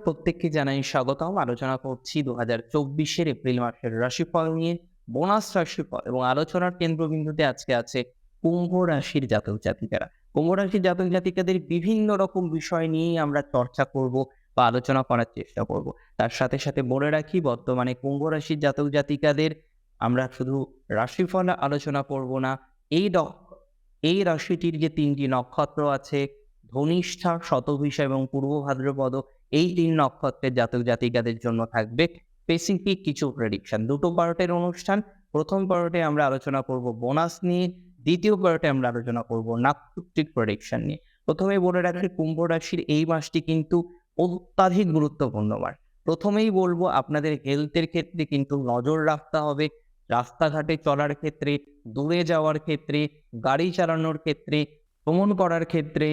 প্রত্যেককে জানাই স্বাগতম। আলোচনা করছি ২০২৪ এপ্রিল মাসের রাশিফল নিয়ে, বোনাস রাশিফল, এবং আলোচনার কেন্দ্রবিন্দুতে আজকে আছে কুম্ভ রাশির জাতক জাতিকারা। কুম্ভ রাশির জাতক জাতিকাদের বিভিন্ন রকম বিষয় নিয়েই আমরা চর্চা করব বা আলোচনা করার চেষ্টা করব। তার সাথে সাথে বলে রাখি, বর্তমানে কুম্ভ রাশির জাতক জাতিকাদের আমরা শুধু রাশিফল আলোচনা করব না, এই এই রাশিটির যে ৩টি নক্ষত্র আছে, ধনিষ্ঠা, শতভিষা এবং পূর্ব ভাদ্রপদ, এই ৩ নক্ষত্রের জাতক জাতিকাদের জন্য থাকবে স্পেসিফিক কিছু প্রেডিকশন। দুটো পার্টের অনুষ্ঠান। প্রথম পার্টে আমরা আলোচনা করব বোনাস নিয়ে, দ্বিতীয় পার্টে আমরা আলোচনা করব নাক্ষত্রিক প্রেডিকশন নিয়ে। প্রথমে বলে রাখি, কুম্ভ রাশির এই মাসটি কিন্তু অত্যাধিক গুরুত্বপূর্ণ মাস। প্রথমেই বলবো, আপনাদের হেলথের ক্ষেত্রে কিন্তু নজর রাখতে হবে। রাস্তাঘাটে চলার ক্ষেত্রে, দূরে যাওয়ার ক্ষেত্রে, গাড়ি চালানোর ক্ষেত্রে, ভ্রমণ করার ক্ষেত্রে,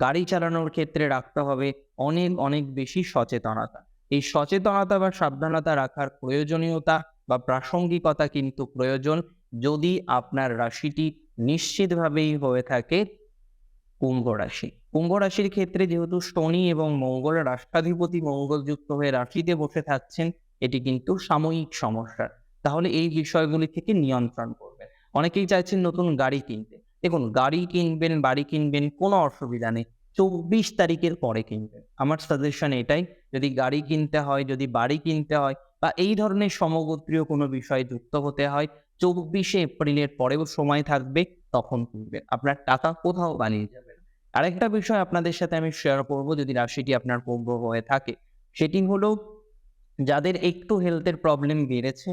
গাড়ি চালানোর ক্ষেত্রে রাখতে হবে অনেক অনেক বেশি সচেতনতা। এই সচেতনতা বা সাবধানতা রাখার প্রয়োজনীয়তা বা প্রাসঙ্গিকতা কিন্তু প্রয়োজন যদি আপনার রাশিটি নিশ্চিতভাবেই হয়ে থাকে কুম্ভ রাশি। কুম্ভ রাশির ক্ষেত্রে যেহেতু শনি এবং মঙ্গল, রাষ্ট্রাধিপতি মঙ্গল যুক্ত হয়ে রাশিতে বসে থাকছেন, এটি কিন্তু সাময়িক সমস্যা। তাহলে এই বিষয়গুলি থেকে নিয়ন্ত্রণ করবেন। অনেকেই চাইছেন নতুন গাড়ি কিনতে। দেখুন, গাড়ি কিনবেন, বাড়ি কিনবেন, কোনো অসুবিধা নেই, ২৪ তারিখের পরে কিনবেন। আমার সাজেশন এটাই। যদি গাড়ি কিনতে হয়, যদি বাড়ি কিনতে হয়, বা এই ধরনের সমগোত্রীয় কোনো বিষয়ে যুক্ত হতে হয়, ২৪শে এপ্রিলের পরেও সময় থাকবে, তখন কিনবেন। আপনার টাকা কোথাও বানিয়ে যাবে না। আরেকটা বিষয় আপনাদের সাথে আমি শেয়ার করব, যদি রাশিটি আপনার কুম্ভ হয়ে থাকে, সেটি হলো যাদের একটু হেলথের প্রবলেম বেড়েছে,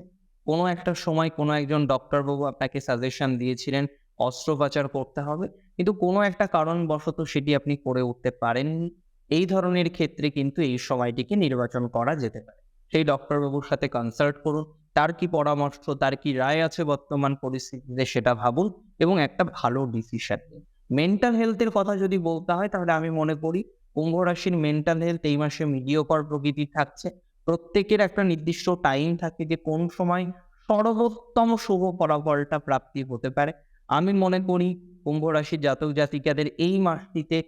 কোনো একটা সময় কোনো একজন ডক্টরবাবু আপনাকে সাজেশন দিয়েছিলেন অস্ত্রোপচার করতে হবে, কিন্তু কোনো একটা কারণবশত সেটি আপনি করে উঠতে পারেননি। এই ধরনের ক্ষেত্রে কিন্তু এই সময়টিকে নির্বাচন করা যেতে পারে। সেই ডক্টরবাবুর সাথে কনসাল্ট করুন, তার কি পরামর্শ, তার কি রায় আছে বর্তমান পরিস্থিতিতে, সেটা ভাবুন এবং একটা ভালো ডিসিশন নিন। মেন্টাল হেলথের কথা যদি বলতে হয়, তাহলে আমি মনে করি কুম্ভ রাশির মেন্টাল হেলথ এই মাসে মিডিওকর প্রকৃতির থাকছে। প্রত্যেকের একটা নির্দিষ্ট টাইম থাকে যে কোন সময় সর্বোত্তম শুভ ফলাফলটা প্রাপ্তি হতে পারে। আমি মনে করি কুম্ভ রাশির জাতক জাতিকাদের এই মাসটিতে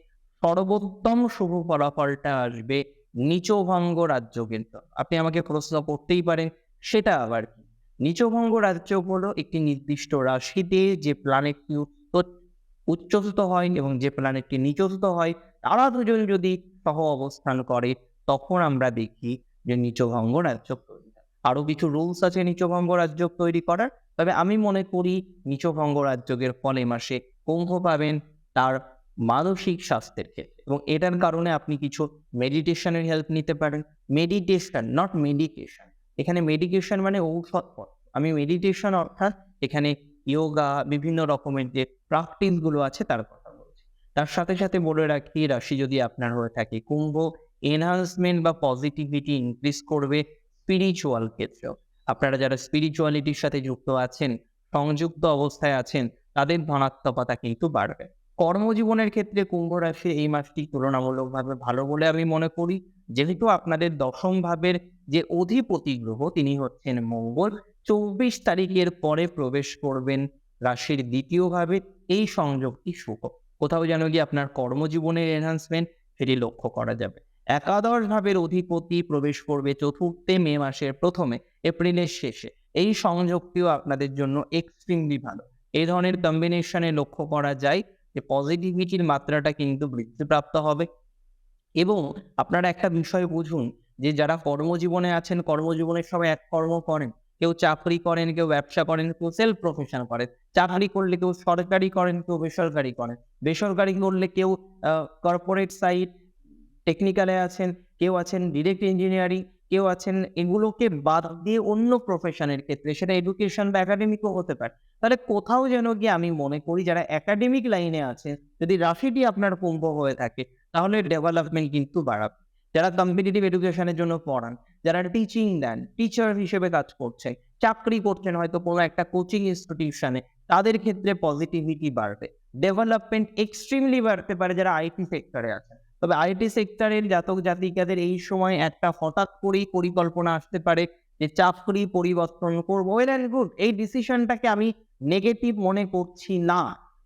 সর্বোত্তম শুভ ফলাফলটা আসবে নীচভঙ্গ রাজ্যকেন্দ্র। আপনি আমাকে প্রশ্ন করতেই পারেন, সেটা আবার কি? নীচভঙ্গ রাজ্য হলো একটি নির্দিষ্ট রাশিতে যে প্ল্যানেটটি উচ্চস্থ হয় এবং যে প্ল্যানেটটি নিচস্থ হয়, তারা দুজন যদি সহ অবস্থান করে, তখন আমরা দেখি যে নীচভঙ্গ রাজ্য তৈরি হয়। আরো কিছু রুলস আছে নীচভঙ্গ রাজ্য তৈরি করার। তবে আমি মনে করি নীচভঙ্গ রাজ্যের ফলে মাসে কুম্ভ পাবেন তার মানসিক স্বাস্থ্যের ক্ষেত্রে, এবং এটার কারণে আপনি কিছু মেডিটেশনের হেল্প নিতে পারেন। Meditation, not medication. এখানে মেডিকেশন মানে ঔষধপত্র। আমি মেডিটেশন অর্থাৎ এখানে ইয়োগা, বিভিন্ন রকমের যে প্র্যাকটিস গুলো আছে তার কথা বলছি। তার সাথে সাথে বলে রাখি, রাশি যদি আপনার হয়ে থাকে কুম্ভ, এনহান্সমেন্ট বা পজিটিভিটি ইনক্রিজ করবে স্পিরিচুয়াল ক্ষেত্রেও। আপনারা যারা স্পিরিচুয়ালিটির সাথে যুক্ত আছেন, সংযুক্ত অবস্থায় আছেন, তাদের ধনাত্মকতা কিন্তু বাড়বে। কর্মজীবনের ক্ষেত্রে কুম্ভ রাশির এই মাসটি তুলনামূলকভাবে ভালো বলে আমি মনে করি, যেহেতু আপনাদের দশম ভাবের যে অধিপতি গ্রহ, তিনি হচ্ছেন মঙ্গল, ২৪ তারিখের পরে প্রবেশ করবেন রাশির দ্বিতীয় ভাবে। এই সংযোগটি শুভ। কোথাও যেন গিয়ে আপনার কর্মজীবনের এনহান্সমেন্ট সেটি লক্ষ্য করা যাবে। একাদশ ভাবের অধিপতি প্রবেশ করবে চতুর্থে মে মাসের প্রথমে, এপ্রিলের শেষে। এই সংযোগটিও আপনাদের জন্য এক্সট্রিমলি ভালো। এই ধরনের কম্বিনেশনে লক্ষ্য করা যায় যে পজিটিভিটির মাত্রাটা কিন্তু বৃদ্ধিপ্রাপ্ত হবে। এবং আপনারা একটা বিষয় বুঝুন যে যারা কর্মজীবনে আছেন, কর্মজীবনের সবাই এক কর্ম করেন। কেউ চাকরি করেন, কেউ ব্যবসা করেন, কেউ সেলফ প্রফেশন করেন। চাকরি করলে কেউ সরকারি করেন, কেউ বেসরকারি করেন। বেসরকারি করলে কেউ কর্পোরেট সাইড, টেকনিক্যালে আছেন, কেউ আছেন ডিরেক্ট ইঞ্জিনিয়ারিং, কেউ আছেন এগুলোকে বাদ দিয়ে অন্য প্রফেশনের ক্ষেত্রে, সেটা এডুকেশন বা একাডেমিকও হতে পারে। তাহলে কোথাও যেন গিয়ে আমি মনে করি যারা একাডেমিক লাইনে আছে, যদি রাশিটি আপনার কুম্ভ হয়ে থাকে, তাহলে ডেভেলপমেন্ট কিন্তু বাড়াবে। যারা কম্পিটিটিভ এডুকেশনের জন্য পড়ান, যারা টিচিং দেন, টিচার হিসেবে কাজ করছেন, চাকরি করছেন হয়তো কোনো একটা কোচিং ইনস্টিটিউশনে, তাদের ক্ষেত্রে পজিটিভিটি বাড়বে। ডেভেলপমেন্ট এক্সট্রিমলি বাড়তে পারে যারা আইটি সেক্টরে আছেন। তবে আইটি সেক্টরের জাতক জাতিকাদের এই সময় একটা হঠাৎ করেই পরিকল্পনা আসতে পারে যে চাকরি পরিবর্তন করবো। ওয়েল অ্যান্ড গুড, এই ডিসিশনটাকে আমি নেগেটিভ মনে করছি না।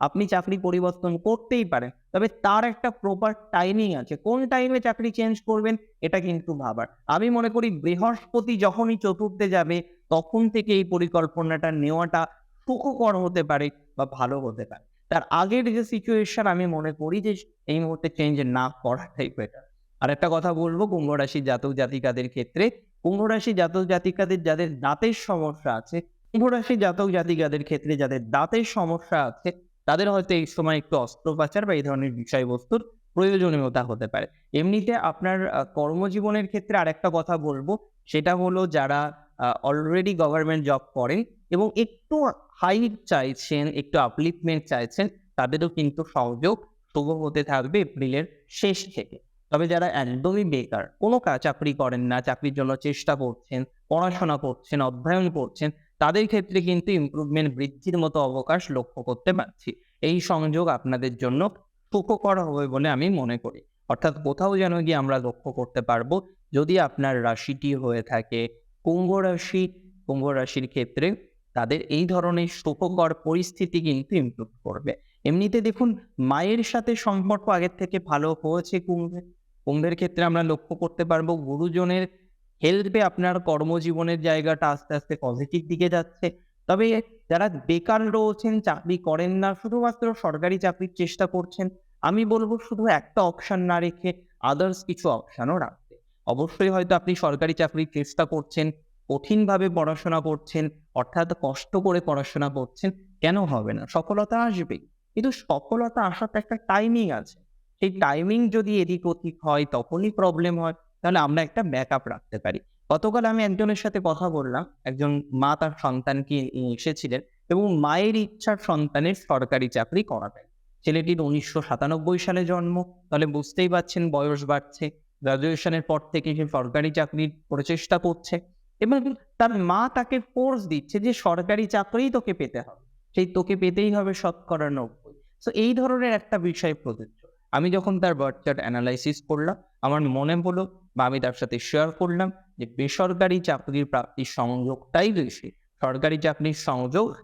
আপনি চাকরি পরিবর্তন করতেই পারেন, তবে তার একটা প্রপার টাইমিং আছে। কোন টাইমে চাকরি চেঞ্জ করবেন এটা কিন্তু ভাবার। আমি মনে করি বৃহস্পতি যখনই চতুর্থে যাবে তখন থেকে এই পরিকল্পনাটা নেওয়াটা সুখকর হতে পারে বা ভালো হতে পারে। তার আগের যে সিচুয়েশন আমি মনে করি যে এই মুহূর্তে চেঞ্জ না করাটাই বেটার। আরেকটা কথা বলব কুম্ভ রাশির জাতক জাতিকাদের ক্ষেত্রে, কুম্ভ রাশির জাতক জাতিকাদের যাদের দাঁতের সমস্যা আছে, কুম্ভ রাশির জাতক জাতিকাদের ক্ষেত্রে যাদের দাঁতের সমস্যা আছে তাদের হয়তো এই সময় একটু অস্ত্রোপচার বা এই ধরনের বিষয়বস্তুর প্রয়োজনীয়তা হতে পারে। এমনিতে আপনার কর্মজীবনের ক্ষেত্রে আরেকটা কথা বলবো, সেটা হলো যারা অলরেডি গভর্নমেন্ট জব করেন এবং একটু হাইট চাইছেন, একটু আপলিফটমেন্ট চাইছেন, তাদেরও কিন্তু সংযোগ শুভ হতে থাকবে এপ্রিলের শেষ থেকে। তবে যারা একদমই বেকার, কোনো চাকরি করেন না, চাকরির জন্য চেষ্টা করছেন, পড়াশোনা করছেন, অধ্যয়ন করছেন, তাদের ক্ষেত্রে কিন্তু ইমপ্রুভমেন্ট বৃদ্ধির মতো অবকাশ লক্ষ্য করতে পারছি। এই সংযোগ আপনাদের জন্য সুখকর হবে বলে আমি মনে করি। অর্থাৎ কোথাও যেন গিয়ে আমরা লক্ষ্য করতে পারবো, যদি আপনার রাশিটি হয়ে থাকে কুম্ভ রাশি, কুম্ভ রাশির ক্ষেত্রে তাদের এই ধরনের সুখকর পরিস্থিতি কিন্তু ইমপ্রুভ করবে। এমনিতে দেখুন মায়ের সাথে সম্পর্ক আগের থেকে ভালো হয়েছে কুম্ভের। কুম্ভের ক্ষেত্রে আমরা লক্ষ্য করতে পারবো গুরুজনের হেল্পে আপনার কর্মজীবনের জায়গাটা আস্তে আস্তে পজিটিভ দিকে যাচ্ছে। তবে যারা বেকার রয়েছেন, চাকরি করেন না, শুধুমাত্র সরকারি চাকরির চেষ্টা করছেন, আমি বলবো শুধু একটা অপশন না রেখে আদার্স কিছু অপশনও রাখতে। অবশ্যই হয়তো আপনি সরকারি চাকরির চেষ্টা করছেন, কঠিনভাবে পড়াশোনা করছেন, অর্থাৎ কষ্ট করে পড়াশোনা করছেন, কেন হবে না? সফলতা আসবেই। কিন্তু সফলতা আসার তো একটা টাইমিং আছে। সেই টাইমিং যদি এদিক ওদিক হয়, তখনই প্রবলেম হয়, তাহলে আমরা একটা ব্যাকআপ রাখতে পারি। গতকাল আমি একজনের সাথে কথা বললাম, একজন মা তার সন্তানকে নিয়ে এসেছিলেন এবং মায়ের ইচ্ছার সন্তানের সরকারি চাকরি করাবেন। ছেলেটির ১৯৯৭ সালে জন্ম, তাহলে বুঝতেই পারছেন বয়স বাড়ছে। গ্র্যাজুয়েশনের পর থেকে সে সরকারি চাকরির প্রচেষ্টা করছে এবং তার মা তাকে ফোর্স দিচ্ছে যে সরকারি চাকরিই তোকে পেতে হবে। সেই তোকে পেতেই হবে ৯০%। সো এই ধরনের একটা বিষয় প্রযোজ্য। আমি যখন তার বার্থ চার্ট অ্যানালাইসিস করলাম, আমার মনে হলো বা আমি তার সাথে শেয়ার করলাম যে বেসরকারি চাকরির প্রাপ্তির সংযোগটাই বেশি। সরকারি চাকরির সংযোগ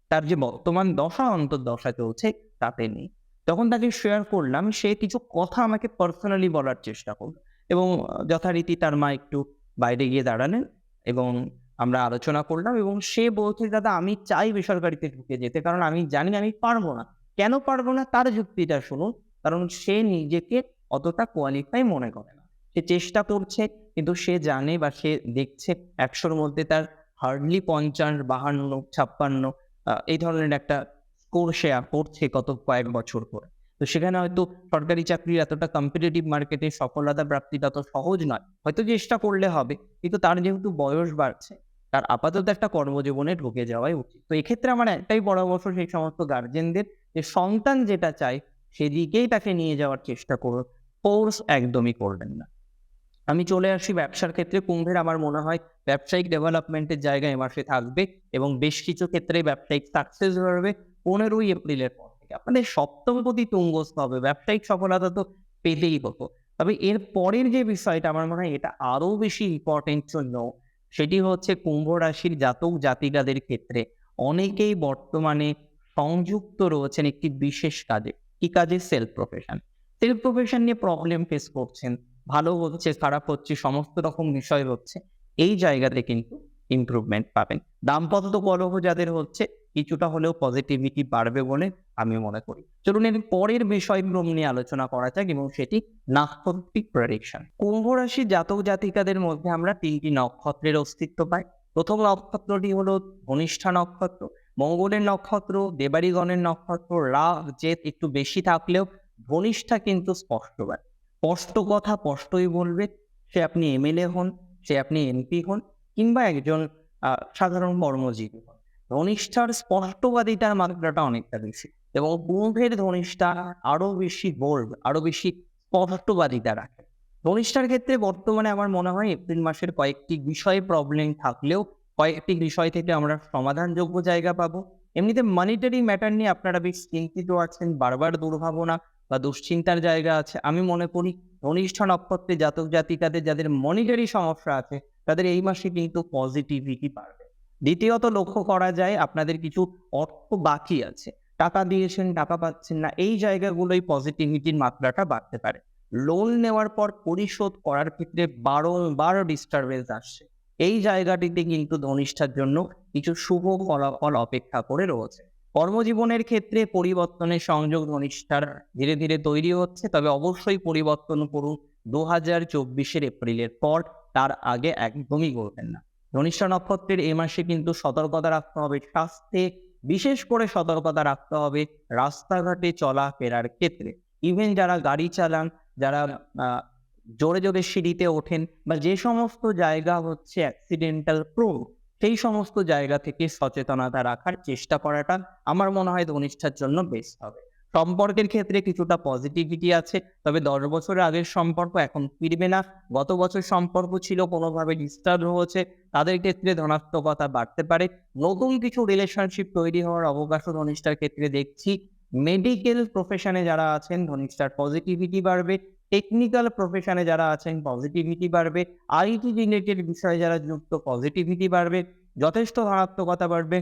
তার যে বর্তমান দশা অন্তর্দশা চলছে তাতে নেই। তখন তাকে শেয়ার করলাম, সে কিছু কথা আমাকে পার্সোনালি বলার চেষ্টা করল এবং যথারীতি তার মা একটু বাইরে গিয়ে দাঁড়ালেন এবং আমরা আলোচনা করলাম এবং সে বলছে, "দাদা আমি চাই বেসরকারিতে ঢুকে যেতে, কারণ আমি জানি আমি পারবো না।" কেন পারবো না তার যুক্তিটা শুনুন। কারণ সে নিজেকে অতটা কোয়ালিফাই মনে করে না। সে চেষ্টা করছে কিন্তু সে জানে বা সে দেখছে ১০০ র মধ্যে তার হার্ডলি ৫০, ৫২, ৫৬ এই ধরনের একটা স্কোর সে করছে গত কয়েক বছর করে। তো সেখানে হয়তো সরকারি চাকরির এতটা কম্পিটিটিভ মার্কেটে সফলতা প্রাপ্তিটা তো সহজ নয়। হয়তো চেষ্টা করলে হবে, কিন্তু তার যেহেতু বয়স বাড়ছে, তার আপাতত একটা কর্মজীবনে ঢুকে যাওয়াই উচিত। তো এক্ষেত্রে আমার একটাই পরামর্শ সেই সমস্ত গার্জেনদের, যে সন্তান যেটা চায় সেদিকেই তাকে নিয়ে যাওয়ার চেষ্টা করুন। ফোর্স একদমই করবেন না। আমি চলে আসি ব্যবসার ক্ষেত্রে। কুম্ভের আমার মনে হয় ব্যবসায়িক ডেভেলপমেন্টের জায়গা এ মাসে থাকবে এবং বেশ কিছু ক্ষেত্রে ব্যবসায়িক সাকসেস বাড়বে ১৫ই এপ্রিলের পর থেকে। আপনাদের সপ্তমপতি তুঙ্গস্থ হবে। ব্যবসায়িক সফলতা তো পেতেই হতো। তবে এর পরের যে বিষয়টা আমার মনে হয় এটা আরো বেশি ইম্পর্টেন্ট জন্য, সেটি হচ্ছে কুম্ভ রাশির জাতক জাতিকাদের ক্ষেত্রে অনেকেই বর্তমানে সংযুক্ত রয়েছেন একটি বিশেষ কাজে। কি কাজে? Self profession. সেলফ প্রফেশন নিয়ে প্রবলেম ফেস করছেন। ভালো হচ্ছে, খারাপ হচ্ছে, সমস্ত রকম বিষয় হচ্ছে। এই জায়গাতে কিন্তু ইমপ্রুভমেন্ট পাবেন। দাম্পত্য কলহ যাদের হচ্ছে কিছুটা হলেও পজিটিভিটি বাড়বে বলে আমি মনে করি। চলুন এর পরের বিষয়ক্রম নিয়ে আলোচনা করা যাক এবং সেটি নাক্ষত্রিক প্রেডিকশন। কুম্ভ রাশির জাতক জাতিকাদের মধ্যে আমরা ৩টি নক্ষত্রের অস্তিত্ব পাই। প্রথম নক্ষত্রটি হলো ধনিষ্ঠা নক্ষত্র। মঙ্গলের নক্ষত্র, দেবাড়িগণের নক্ষত্র, রাহু জেদ একটু বেশি থাকলেও ধনিষ্ঠা কিন্তু স্পষ্টবাদী। স্পষ্ট কথা স্পষ্টই বলবে। সে আপনি এমএলএ হন, সে আপনি এমপি হন কিংবা একজন সাধারণ কর্মজীবী হন। ধনিষ্ঠার স্পষ্টবাদিতার মাত্রাটা অনেকটা বেশি এবং কুম্ভের ধনিষ্ঠা আরো বেশি বোল্ড, আরো বেশি স্পষ্টবাদিতা রাখে। ধনিষ্ঠার ক্ষেত্রে বর্তমানে আমার মনে হয় এপ্রিল মাসের কয়েকটি বিষয়ে প্রবলেম থাকলেও কয়েকটি বিষয় থেকে আমরা সমাধানযোগ্য জায়গা পাবো। এমনিতে মনিটারি ম্যাটার নিয়ে আপনারা বেশ চিন্তিত আছেন, বারবার দুর্ভাবনা বা দুশ্চিন্তার জায়গা আছে। আমি মনে করি ধনিষ্ঠা নক্ষত্রে জাতক জাতিকাদের যাদের মনিটারি সমস্যা আছে তাদের এই মাসে কিন্তু পজিটিভিটি বাড়বে। দ্বিতীয়ত লক্ষ্য করা যায় আপনাদের কিছু অর্থ বাকি আছে। টাকা দিয়েছেন, টাকা পাচ্ছেন না, এই জায়গাগুলোই পজিটিভিটির মাত্রাটা বাড়তে পারে। লোন নেওয়ার পর পরিশোধ করার ক্ষেত্রে বারংবার ডিস্টারবেন্স আসছে। এই জায়গাটিতে কিন্তু ধনিষ্ঠার জন্য কিছু শুভ ফলাফল অপেক্ষা করে রয়েছে। কর্মজীবনের ক্ষেত্রে পরিবর্তনের সংযোগ ধনিষ্ঠার ধীরে ধীরে তৈরি হচ্ছে, তবে অবশ্যই পরিবর্তন করুন 2024 এপ্রিলের পর, তার আগে একদমই করবেন না। ধনিষ্ঠা নক্ষত্রের এ মাসে কিন্তু সতর্কতা রাখতে হবে স্বাস্থ্যে, বিশেষ করে সতর্কতা রাখতে হবে রাস্তাঘাটে চলাফেরার ক্ষেত্রে। ইভেন যারা গাড়ি চালান, যারা জোরে জোরে সিঁড়িতে ওঠেন, বা যে সমস্ত জায়গা হচ্ছে অ্যাক্সিডেন্টাল প্রোন, সেই সমস্ত জায়গা থেকে সচেতনতা রাখার চেষ্টা করাটা আমার মনে হয় ধনিষ্ঠার জন্য বেস্ট হবে। সম্পর্কের ক্ষেত্রে কিছুটা পজিটিভিটি আছে, তবে 10 বছরের আগের সম্পর্ক এখন ফিরবে না। গত বছর সম্পর্ক ছিল কোনোভাবে ডিস্টার্ব হয়েছে, তাদের ক্ষেত্রে ধনাত্মকতা বাড়তে পারে। নতুন কিছু রিলেশনশিপ তৈরি হওয়ার অবকাশও ধনিষ্ঠার ক্ষেত্রে দেখছি। মেডিকেল প্রফেশনে যারা আছেন ধনিষ্ঠার পজিটিভিটি বাড়বে। টেকনিক্যাল প্রফেশনে যারা আছেন পজিটিভিটি বাড়বে। আইটি রিলেটেড বিষয়ে যারা যুক্ত পজিটিভিটি বাড়বে। যথেষ্ট ধনাত্মকতা বাড়বে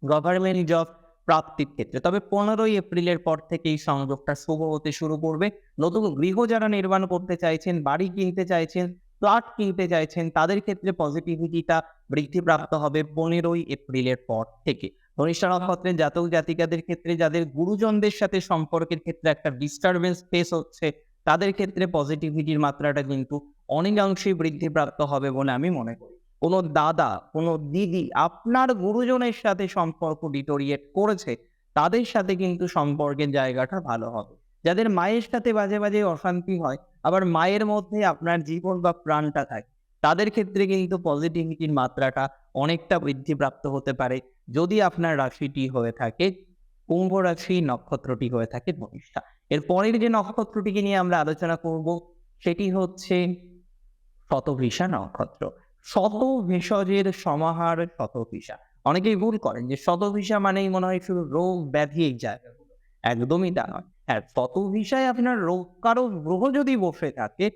গভর্নমেন্ট জব প্রাপ্তির ক্ষেত্রে। তবে 15ই এপ্রিলের পর থেকে এই সংযোগটা শুভ হতে শুরু করবে। নতুন গৃহ যারা নির্মাণ করতে চাইছেন, বাড়ি কিনতে চাইছেন, ফ্ল্যাট কিনতে চাইছেন, তাদের ক্ষেত্রে পজিটিভিটিটা বৃদ্ধিপ্রাপ্ত হবে 15ই এপ্রিলের পর থেকে। ধনিষ্ঠা নক্ষত্রের জাতক জাতিকাদের ক্ষেত্রে যাদের গুরুজনদের সাথে সম্পর্কের ক্ষেত্রে একটা ডিস্টারবেন্স ফেস হচ্ছে, তাদের ক্ষেত্রে পজিটিভিটির মাত্রাটা কিন্তু অনেকাংশেই বৃদ্ধিপ্রাপ্ত হবে বলে আমি মনে করি। কোনো দাদা, কোনো দিদি আপনার গুরুজনের সাথে সম্পর্ক ডিটোরিয়েট করেছে, তাদের সাথে কিন্তু সম্পর্কের জায়গাটা ভালো হবে। যাদের মায়ের সাথে মাঝে মাঝে অশান্তি হয়, আবার মায়ের মধ্যে আপনার জীবন বা প্রাণটা থাকে, তাদের ক্ষেত্রে কিন্তু পজিটিভিটির মাত্রাটা অনেকটা বৃদ্ধিপ্রাপ্ত হতে পারে, যদি আপনার রাশিটি হয়ে থাকে কুম্ভ রাশি, নক্ষত্রটি হয়ে থাকে ধনিষ্ঠা। এর পরের যে নক্ষত্রটিকে নিয়ে আমরা আলোচনা করব, সেটি হচ্ছে শতভিষা নক্ষত্র। শতভেষজের সমাহার শতভিষা। অনেকেই ভুল করেন যে শতভিষা মানেই মনে হয় শুধু রোগ ব্যাধি এই জায়গাগুলো। একদমই তা নয়। হ্যাঁ, শতভিষায় আপনার রোগ, কারো গ্রহ যদি বসে থাকে,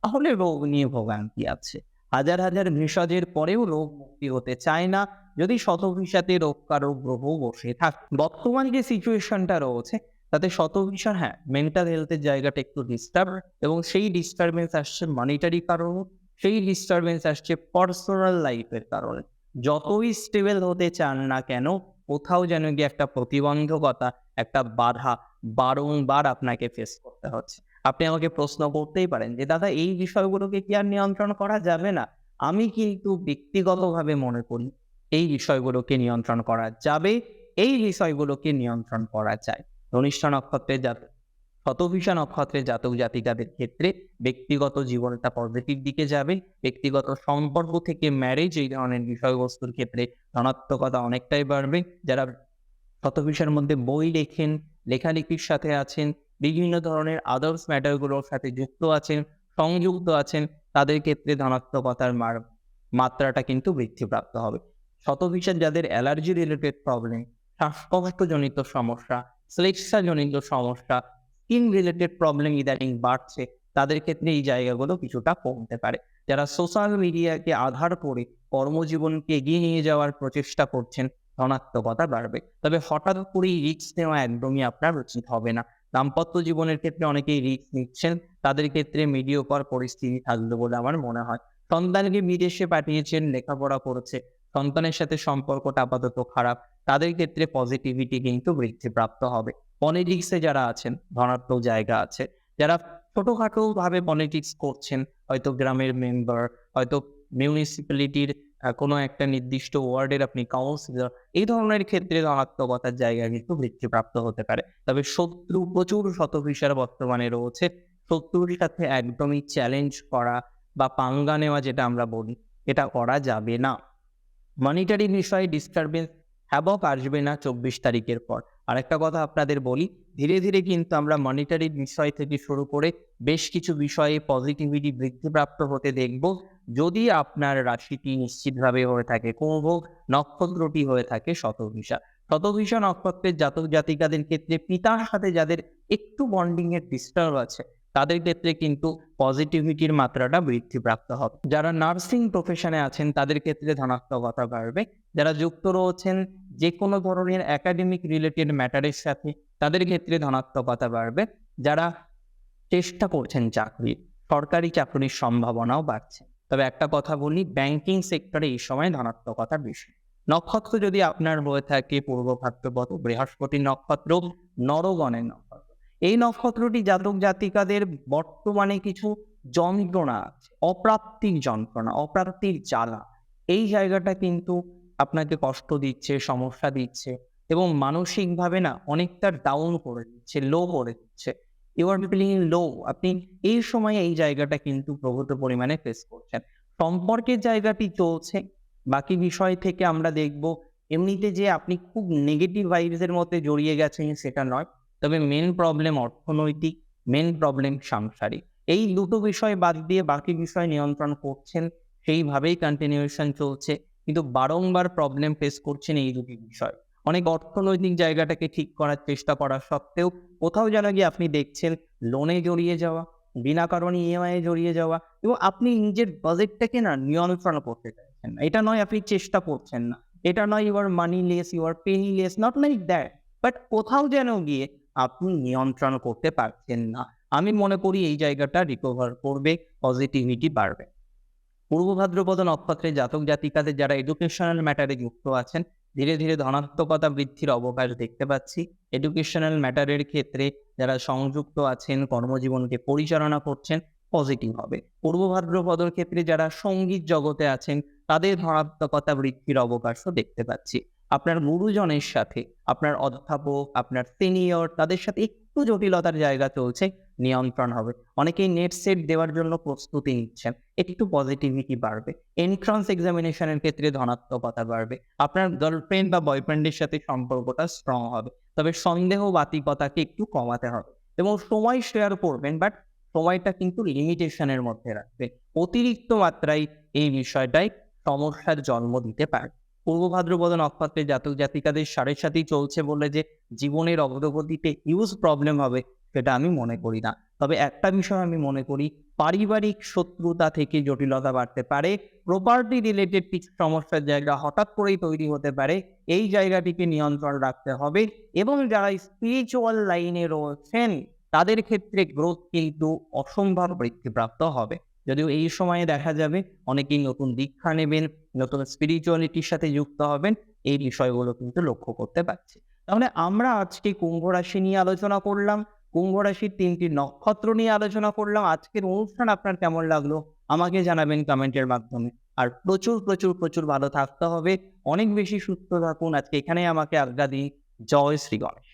তাহলে রোগ নিয়ে ভোগান্তি আছে। হাজার হাজার ভেষজের পরেও রোগ মুক্তি হতে চায় না, যদি শতভিষাতে রোগ কারো গ্রহ বসে থাকে। বর্তমান যে সিচুয়েশনটা রয়েছে, তাতে শতভিষা, হ্যাঁ, মেন্টাল হেলথের জায়গাটা একটু ডিস্টার্ব, এবং সেই ডিস্টারবেন্স আসছে মনিটারি কারণে, সেই ডিস্টারবেন্স আসছে পার্সোনাল লাইফের কারণে। যতই স্টেবল হতে চান না কেন, কোথাও যেন গিয়ে একটা প্রতিবন্ধকতা, একটা বাধা বারংবার আপনাকে ফেস করতে হচ্ছে। আপনি আমাকে প্রশ্ন করতেই পারেন যে দাদা এই বিষয়গুলোকে কি আর নিয়ন্ত্রণ করা যাবে না? আমি কিন্তু ব্যক্তিগতভাবে মনে করি এই বিষয়গুলোকে নিয়ন্ত্রণ করা যাবে, এই বিষয়গুলোকে নিয়ন্ত্রণ করা যায়। ধনিষ্ঠা নক্ষত্রের জাতক, শতভিষা নক্ষত্রের জাতক জাতিকাদের ক্ষেত্রে ব্যক্তিগত জীবনটা পজিটিভ দিকে যাবে। ব্যক্তিগত সম্পর্ক থেকে ম্যারেজ, এই ধরনের বিষয়বস্তুর ক্ষেত্রে ধনাত্মকতা অনেকটাই বাড়বে। যারা শতভিষার মধ্যে বই লেখেন, লেখালেখির সাথে আছেন, বিভিন্ন ধরনের আদার্স ম্যাটারগুলোর সাথে যুক্ত আছেন, সংযুক্ত আছেন, তাদের ক্ষেত্রে ধনাত্মকতার মাত্রাটা কিন্তু বৃদ্ধিপ্রাপ্ত হবে। শতভিষার যাদের অ্যালার্জি রিলেটেড প্রবলেম, শ্বাসকষ্টজনিত সমস্যা, শ্লেষ্মাজনিত সমস্যা, স্কিন রিলেটেড প্রবলেম ইদানিং বাড়ছে, তাদের ক্ষেত্রে এই জায়গাগুলো কিছুটা কমতে পারে। যারা সোশ্যাল মিডিয়াকে আধার করে কর্মজীবনকে এগিয়ে নিয়ে যাওয়ার প্রচেষ্টা করছেন, ধনাত্মকতা বাড়বে। তবে হঠাৎ করেই রিস্ক নেওয়া একদমই আপনার উচিত হবে না। দাম্পত্য জীবনের ক্ষেত্রে অনেকেই রিস্ক নিচ্ছেন, তাদের ক্ষেত্রে মিডিওকর পরিস্থিতি থাকবে বলে আমার মনে হয়। সন্তানকে বিদেশে পাঠিয়েছেন, লেখাপড়া করেছে, সন্তানের সাথে সম্পর্কটা আপাতত খারাপ, তাদের ক্ষেত্রে পজিটিভিটি কিন্তু বৃদ্ধিপ্রাপ্ত হবে। পলিটিক্সে যারা আছেন, ধনাত্মক জায়গা আছে। যারা ছোটখাটো ভাবে পলিটিক্স করছেন, হয়তো গ্রামের মেম্বার, হয়তো মিউনিসিপ্যালিটির কোনো একটা নির্দিষ্ট ওয়ার্ডের আপনি কাউন্সিলর, এই ধরনের ক্ষেত্রে ধনাত্মকতার জায়গা কিন্তু বৃদ্ধিপ্রাপ্ত হতে পারে। তবে শত্রু প্রচুর শতভিষার বর্তমানে রয়েছে। শত্রুর সাথে একদমই চ্যালেঞ্জ করা বা পাঙ্গা নেওয়া, যেটা আমরা বলি, এটা করা যাবে না। মনিটারি বিষয়ে ডিস্টারবেন্স হ্যাবক আসবে না 24 তারিখের পর। আরেকটা কথা আপনাদের বলি, ধীরে ধীরে কিন্তু আমরা মনিটারি বিষয় থেকে শুরু করে বেশ কিছু বিষয়ে পজিটিভিটি বৃদ্ধিপ্রাপ্ত হতে দেখব, যদি আপনার রাশিটি নিশ্চিতভাবে হয়ে থাকে কুম্ভ, নক্ষত্রটি হয়ে থাকে শতভিষা। শতভিষা নক্ষত্রের জাতক জাতিকাদের ক্ষেত্রে পিতার সাথে যাদের একটু বন্ডিং এর ডিস্টার্ব আছে, তাদের ক্ষেত্রে কিন্তু পজিটিভিটির মাত্রাটা বৃদ্ধিপ্রাপ্ত হবে। যারা নার্সিং প্রফেশনে আছেন, তাদের ক্ষেত্রে ধনাত্মকতা বাড়বে। যারা যুক্ত রয়েছেন যে কোনো ধরনের একাডেমিক রিলেটেড ম্যাটারের সাথে তাদের ক্ষেত্রে ধনাত্মকতা বাড়বে। যারা চেষ্টা করছেন চাকরির, সরকারি চাকরির সম্ভাবনাও বাড়ছে। তবে একটা কথা বলি, ব্যাংকিং সেক্টরে এই সময় ধনাত্মকতা বেশি। নক্ষত্র যদি আপনার হয়ে থাকে পূর্ব ভাদ্রপদ, বৃহস্পতির নক্ষত্র, নরগণের নক্ষত্র, এই নক্ষত্রটি জাতক জাতিকাদের বর্তমানে কিছু যন্ত্রণা আছে, অপ্রাপ্তির যন্ত্রণা, অপ্রাপ্তির জ্বালা, এই জায়গাটা কিন্তু আপনাকে কষ্ট দিচ্ছে, সমস্যা দিচ্ছে এবং মানসিকভাবে না অনেকটা ডাউন করে দিচ্ছে, লো করে দিচ্ছে। ইউ আর ফিলিং লো। আপনি এই সময়ে এই জায়গাটা কিন্তু প্রভূত পরিমাণে ফেস করছেন। সম্পর্কের জায়গাটি চলছে, বাকি বিষয় থেকে আমরা দেখব এমনিতে যে আপনি খুব নেগেটিভ ভাইবস এর মধ্যে জড়িয়ে গেছেন সেটা নয়। তবে মেন প্রবলেম অর্থনৈতিক, মেন প্রবলেম সাংসারিক। এই দুটো বিষয় বাদ দিয়ে বাকি বিষয় নিয়ন্ত্রণ করছেন, সেইভাবেই কন্টিনিউয়েশন চলছে। কিন্তু বারংবার প্রবলেম ফেস করছেন এই দুটি বিষয়। অনেক অর্থনৈতিক জায়গাটাকে ঠিক করার চেষ্টা করা সত্ত্বেও কোথাও যেন গিয়ে আপনি দেখছেন লোনে জড়িয়ে যাওয়া, বিনা কারণে ইএমআই এ জড়িয়ে যাওয়া এবং আপনি নিজের বাজেটটাকে না নিয়ন্ত্রণ করতে চাইছেন না। এটা নয় আপনি চেষ্টা করছেন না, এটা নয় you are money less, you are penny less, not like that. But কোথাও যেন গিয়ে আপনি নিয়ন্ত্রণ করতে পারছেন না। আমি মনে করি এই জায়গাটা রিকভার করবে, পজিটিভিটি বাড়বে। পূর্ব ভাদ্রপদ নক্ষত্রে জাতক জাতিকাদের যারা এডুকেশনাল ম্যাটারে যুক্ত আছেন, ধীরে ধীরে ধনাত্মকতা বৃদ্ধির অবকাশ দেখতে পাচ্ছি। এডুকেশনাল ম্যাটারের ক্ষেত্রে যারা সংযুক্ত আছেন, কর্মজীবনকে পরিচালনা করছেন, পজিটিভ হবে। পূর্ব ভাদ্রপদর ক্ষেত্রে যারা সঙ্গীত জগতে আছেন, তাদের ধনাত্মকতা বৃদ্ধির অবকাশও দেখতে পাচ্ছি। আপনার গুরুজনের সাথে, আপনার অধ্যাপক, আপনার সিনিয়র, তাদের সাথে একটু জটিলতার জায়গা চলছে, নিয়ন্ত্রণ হবে। অনেকেই নেট সেট দেওয়ার জন্য প্রস্তুতি নিচ্ছেন, একটু পজিটিভিটি বাড়বে। এন্ট্রান্স এক্সামিনেশনের ক্ষেত্রে ধনাত্মকতা বাড়বে। আপনার গার্লফ্রেন্ড বা বয়ফ্রেন্ডের সাথে সম্পর্কটা স্ট্রং হবে। তবে সন্দেহ বাতিকতাকে একটু কমাতে হবে এবং সময় শেয়ার করবেন, বাট সময়টা কিন্তু লিমিটেশনের মধ্যে রাখবে। অতিরিক্ত মাত্রায় এই বিষয়টাই সমস্যার জন্ম দিতে পারে। পূর্ব ভাদ্রপদ নক্ষত্রের জাতক জাতিকাদের সাড়ে সাথেই চলছে বলে যে জীবনের অগ্রগতিতে হিউজ প্রবলেম হবে সেটা আমি মনে করি না। তবে একটা বিষয় আমি মনে করি, পারিবারিক শত্রুতা থেকে জটিলতা বাড়তে পারে, প্রপার্টি রিলেটেড কিছু সমস্যার জায়গা হঠাৎ করেই তৈরি হতে পারে। এই জায়গাটিকে নিয়ন্ত্রণ রাখতে হবে এবং যারা স্পিরিচুয়াল লাইনে রয়েছেন তাদের ক্ষেত্রে গ্রোথ কিন্তু অসম্ভব বৃদ্ধিপ্রাপ্ত হবে। যদিও এই সময়ে দেখা যাবে অনেকেই নতুন দীক্ষা নেবেন, নতুন স্পিরিচুয়ালিটির সাথে যুক্ত হবেন, এই বিষয়গুলো কিন্তু লক্ষ্য করতে পারছি। তাহলে আমরা আজকে কুম্ভ রাশি নিয়ে আলোচনা করলাম, কুম্ভ রাশির ৩টি নক্ষত্র নিয়ে আলোচনা করলাম। আজকের অনুষ্ঠান আপনার কেমন লাগলো আমাকে জানাবেন কমেন্টের মাধ্যমে। আর প্রচুর প্রচুর প্রচুর ভালো থাকতে হবে, অনেক বেশি সুস্থ থাকুন। আজকে এখানেই আমাকে আজ্ঞা দিই। জয় শ্রী গণেশ।